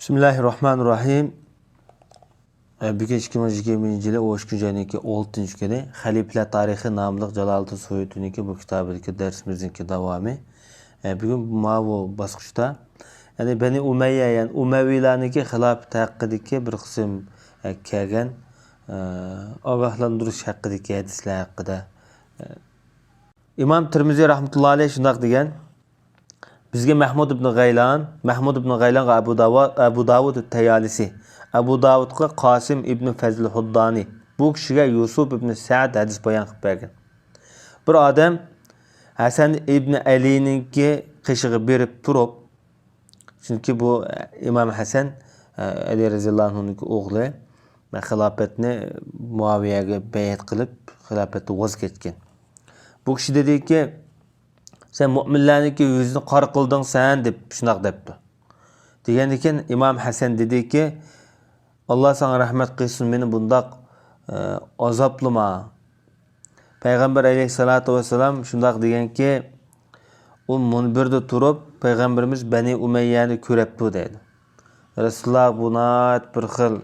Bismillahirrahmanirrahim. Bugün 2020 yılı Oğuz Günce'ninki 6. günü Halifeler Tarihi namlıq Jalaliddin Suyuti'ninki bu kitabındaki dersimizinki devamı. Bugün bu basqışta yani Beni Umeyye yani Umevilarniki xilafati haqqidagi bir qism kelgan ogohlantirish haqidagi hadislar haqida. İmam Tirmizi rahmetullahi alayhi shundoq degan: bizga Mahmud ibn G'aylan va Abu Davud Tayalisi, Abu Davudga Qasim ibn Fazl Huddani, bu kishiga Yusuf ibn Sa'd hadis bayon qilib bergan. Bir odam Hasan ibn Ali'ninki qishig'i berib turib, chunki bu İmam Hasan Ali radhiyallohu anhu'ning o'g'li va xilofetni Muaviyaga bay'at qilib, xilofetni voz kechgan. Bu kishi dediki, sen mu'minlarniki yüzünü qora qilding sen deb shunaq debdi. Degan ekan İmam Hasan dediki, Allah sana rahmet qilsin, meni bundaq azoblama. Payg'ambar alayhissalatu vassalam shunaq deganki, u munbirda turib payg'ambarimiz Bani Umayyani ko'ribdi dedi. Rasululloh buni bir xil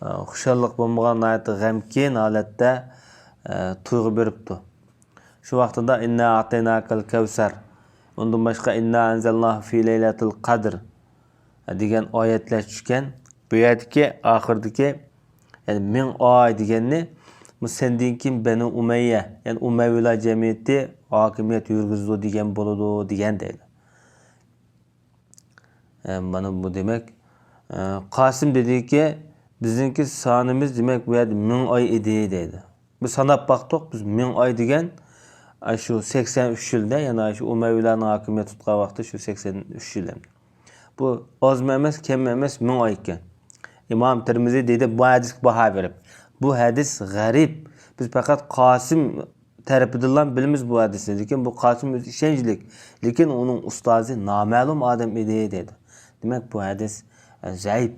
xushalliq bo'lmagan g'amkin holatda tuyg'u beribdi. Şu vaqtida inna a'taynakal kavsar, undan boshqa inna anzalnahu fi laylatil qadr degan oyatlar tushgan. Bu yerdagi oxirdagi yani 1000 oy deganni sendan keyin Bani Umayya yani Umayyalar jamiyati hokimiyat yurgizdi degan bo'ladi degan deydi. Mana bu demak Qasim dediki, bizningki sonimiz demak bu yerda 1000 oy edi deydi. Biz sanab baqdik, biz 1000 oy degan şu 83 yılda yani şu Umayyalarning hokimiyat tutgan vaqti şu 83 yıl. Bu oz emas, kam emas, 1000 oy ekan. İmam Tirmizi dedi bu hadis baho berib. Bu hadis g'arib. Biz faqat Qasim tarafidan bilamiz bu hadisni. Lekin bu Qasim o'zi ishonchlik. Lekin uning ustozi noma'lum odam edi dedi. Demak bu hadis zaif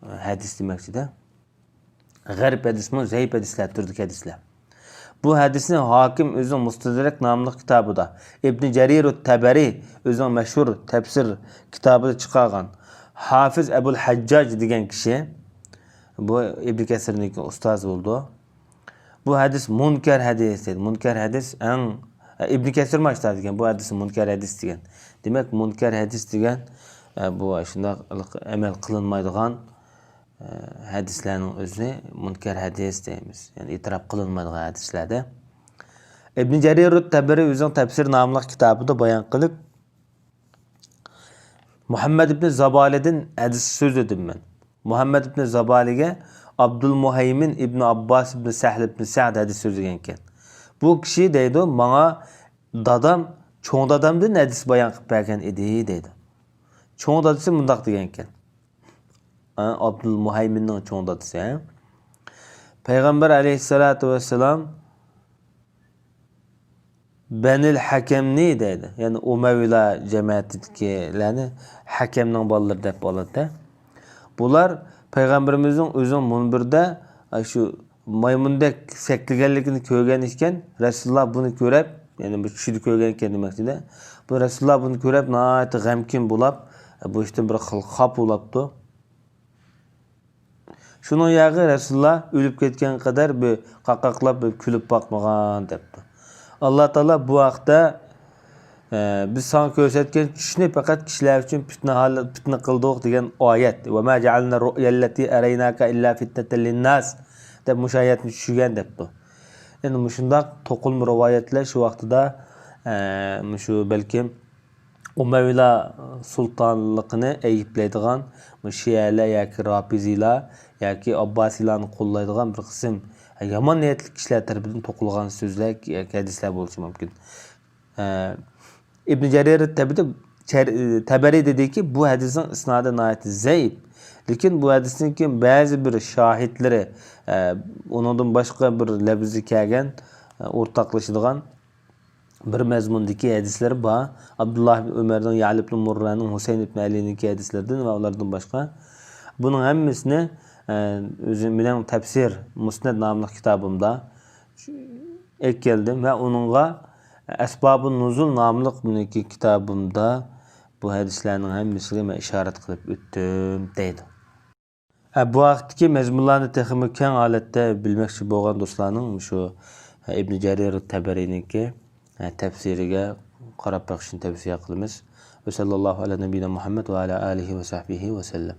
hadis demakchi-da. G'arib hadismi, zaif hadislar turdagi hadislar. Bu hadisni Hakim özün Mustadrak namlı kitabıda, İbn Cerir Tabari özün meşhur tefsir kitabıda çıkargan. Hafiz Ebul Haccac degan kişi, bu İbn Kesir'nin ustazı oldu. Bu hadis munkar hadis dedi. Munkar hadis İbn Kesir maçta degan, bu hadis munkar hadis degan. Demek munkar hadis degan bu aşında emel kılınmaydıgan hadislarning o'zini munkar hadis deymiz. Yani itiraf qilinmaydigan hadislarda. İbn Cerir Tabari o'zining tafsir nomli kitobida bayon qilib, Muhammad ibn Zabali'den hadis so'z edim men. Muhammad ibn Zabaliga Abdulmuhaymin ibn Abbas ibn Sahl ibn Sa'd hadis so'zlagan ekan. Bu kishi deydi, menga dadam, cho'ng dadamdan hadis bayon qilib bergan edi deydi. Cho'ng dadasi mundaq degan ekan. Abdulmuhayminning cho'ng dadasi. Payg'ambar alayhissalatu vassalam Benil Hakemni deydi. Yani Umayyalar jamiyatidagilarni Hakemning bolalari deb bo'ladi. Bular payg'ambarimizning o'zining munbirda shu maymundek saklaganligini ko'rgan ekan, Rasululloh buni ko'rib, yani bu kishini ko'rgan ekan demakchi-da. Bu Rasululloh buni ko'rib, nihoyat g'amkin bo'lib, bu ishdan bir xil xafa bo'libdi. Şunun yağı Resulullah ölüp ketken kadar bir qaqaqlab bir külüp bakmagan debdi. Allah Teala bu vaqtda biz sana ko'rsatgan tushni faqat kishilar uchun fitna qildik degan oyat. Va ma ja'alna ru'yallati araynaka illa fitnatan lin-nas deb mushayatni tushgan debdi. Endi shundaq to'qilma rivoyatlar shu vaqtida shu balkim Umayyalar sultonligini ayiblaydigan Şialar yoki Rafizilar yoki Abbasilarni qo'llaydigan bir qism yomon niyatli kishilar tarafidan to'qilgan so'zlar yoki hadislar bo'lishi mumkin. İbn Cerir Tabari dediki bu hadisin isnadi nihoyat zaif. Lekin bu hadisninki ba'zi bir shohidlari undan boshqa bir labzi kelgan o'rtoqlashadigan bir mazmundagi hadislar bor. Abdullah ibn Umardan, Ya'li ibn Murraning, Husayn ibn Ali'ning hadislardan va ulardan boshqa. Bunun hammasini o'zim bilan tafsir Musnad nomli kitobimda ekkeldim ve onunla Asbabun Nuzul nomli buniki kitobimda bu hadislarning hammasiga men ishorat qilib o'tdim deydi. Bu vaqtdagi mazmunlarni texmi keng holatda bilmoqchi bo'lgan do'stlarning shu Ibn Jarir Tabariyniki tafsiriga qarab bakışını tavsiye qilamiz. Ve sallallahu ala nebiyina Muhammed ve ala alihi ve sahbihi ve sellem.